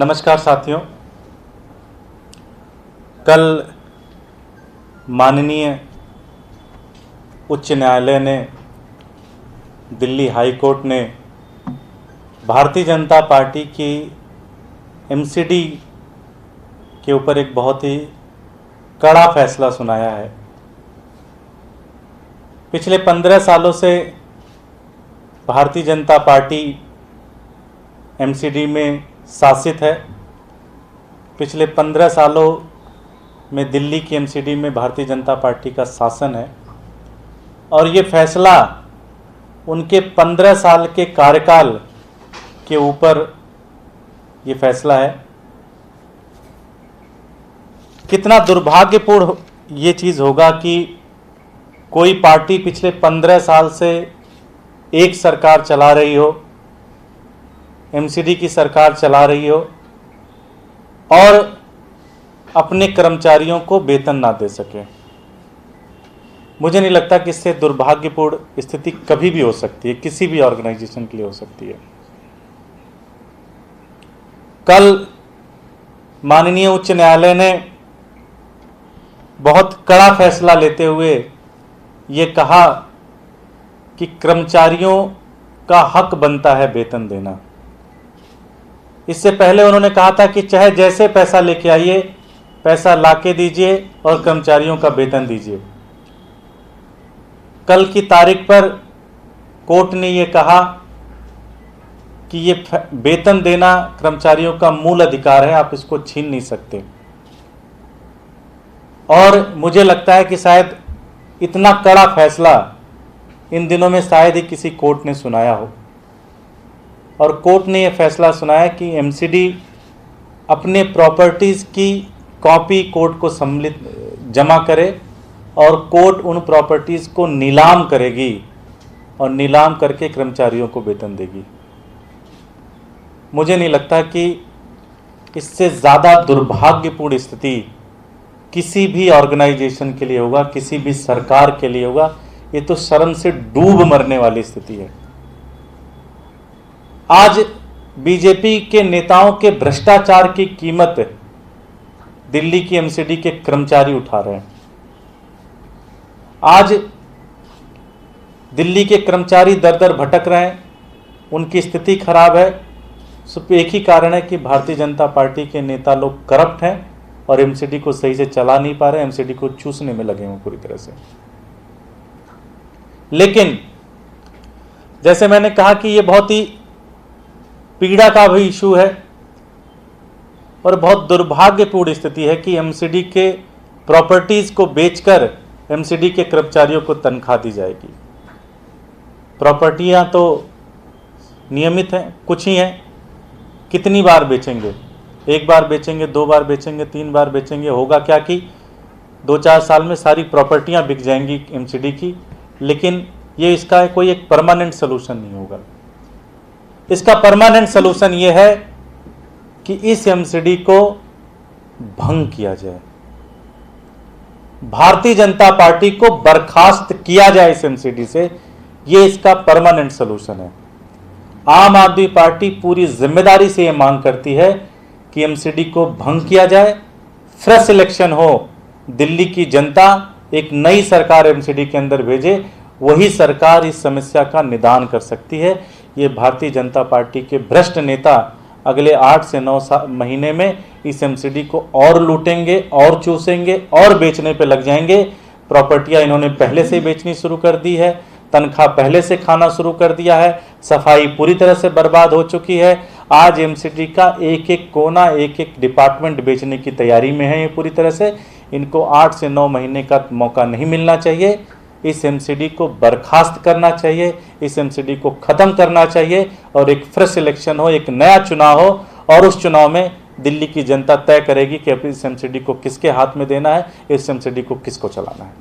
नमस्कार साथियों। कल माननीय उच्च न्यायालय ने, दिल्ली हाई कोर्ट ने भारतीय जनता पार्टी की एमसीडी के ऊपर एक बहुत ही कड़ा फैसला सुनाया है। पिछले 15 सालों से भारतीय जनता पार्टी एमसीडी में शासित है। पिछले 15 सालों में दिल्ली की एमसीडी में भारतीय जनता पार्टी का शासन है और ये फैसला उनके 15 साल के कार्यकाल के ऊपर ये फैसला है। कितना दुर्भाग्यपूर्ण ये चीज़ होगा कि कोई पार्टी पिछले 15 साल से एक सरकार चला रही हो, एमसीडी की सरकार चला रही हो और अपने कर्मचारियों को वेतन ना दे सके। मुझे नहीं लगता कि इससे दुर्भाग्यपूर्ण स्थिति कभी भी हो सकती है, किसी भी ऑर्गेनाइजेशन के लिए हो सकती है। कल माननीय उच्च न्यायालय ने बहुत कड़ा फैसला लेते हुए ये कहा कि कर्मचारियों का हक बनता है वेतन देना। इससे पहले उन्होंने कहा था कि चाहे जैसे पैसा लेके आइए, पैसा लाके दीजिए और कर्मचारियों का वेतन दीजिए। कल की तारीख पर कोर्ट ने ये कहा कि ये वेतन देना कर्मचारियों का मूल अधिकार है, आप इसको छीन नहीं सकते। और मुझे लगता है कि शायद इतना कड़ा फैसला इन दिनों में शायद ही किसी कोर्ट ने सुनाया हो। और कोर्ट ने यह फैसला सुनाया कि एमसीडी अपने प्रॉपर्टीज़ की कॉपी कोर्ट को सम्मिलित जमा करे और कोर्ट उन प्रॉपर्टीज़ को नीलाम करेगी और नीलाम करके कर्मचारियों को वेतन देगी। मुझे नहीं लगता कि इससे ज़्यादा दुर्भाग्यपूर्ण स्थिति किसी भी ऑर्गेनाइजेशन के लिए होगा, किसी भी सरकार के लिए होगा। ये तो शर्म से डूब मरने वाली स्थिति है। आज बीजेपी के नेताओं के भ्रष्टाचार की कीमत दिल्ली की एमसीडी के कर्मचारी उठा रहे हैं। आज दिल्ली के कर्मचारी दर दर भटक रहे हैं, उनकी स्थिति खराब है। सिर्फ एक ही कारण है कि भारतीय जनता पार्टी के नेता लोग करप्ट हैं और एमसीडी को सही से चला नहीं पा रहे, एमसीडी को चूसने में लगे हैं पूरी तरह से। लेकिन जैसे मैंने कहा कि ये बहुत ही पीड़ा का भी इशू है और बहुत दुर्भाग्यपूर्ण स्थिति है कि एमसीडी के प्रॉपर्टीज़ को बेचकर एमसीडी के कर्मचारियों को तनख्वाह दी जाएगी। प्रॉपर्टियां तो नियमित हैं, कुछ ही हैं। कितनी बार बेचेंगे? एक बार बेचेंगे, 2 बार बेचेंगे, 3 बार बेचेंगे। होगा क्या कि 2-4 साल में सारी प्रॉपर्टियां बिक जाएंगी एमसीडी की। लेकिन ये इसका कोई एक परमानेंट सोल्यूशन नहीं होगा। इसका परमानेंट सोल्यूशन ये है कि इस एमसीडी को भंग किया जाए, भारतीय जनता पार्टी को बर्खास्त किया जाए इस एमसीडी से। ये इसका परमानेंट सोल्यूशन है। आम आदमी पार्टी पूरी जिम्मेदारी से ये मांग करती है कि एमसीडी को भंग किया जाए, फ्रेश इलेक्शन हो, दिल्ली की जनता एक नई सरकार एमसीडी के अंदर भेजे, वही सरकार इस समस्या का निदान कर सकती है। ये भारतीय जनता पार्टी के भ्रष्ट नेता अगले 8 से 9 महीने में इस एमसीडी को और लूटेंगे और चूसेंगे और बेचने पे लग जाएंगे। प्रॉपर्टियां इन्होंने पहले से बेचनी शुरू कर दी है, तनख्वाह पहले से खाना शुरू कर दिया है, सफाई पूरी तरह से बर्बाद हो चुकी है। आज एमसीडी का एक एक कोना, एक एक डिपार्टमेंट बेचने की तैयारी में है ये पूरी तरह से। इनको 8 से 9 महीने का मौका नहीं मिलना चाहिए। इस एमसीडी को बर्खास्त करना चाहिए, इस एमसीडी को ख़त्म करना चाहिए और एक फ्रेश इलेक्शन हो, एक नया चुनाव हो और उस चुनाव में दिल्ली की जनता तय करेगी कि इस एमसीडी को किसके हाथ में देना है, इस एमसीडी को किसको चलाना है।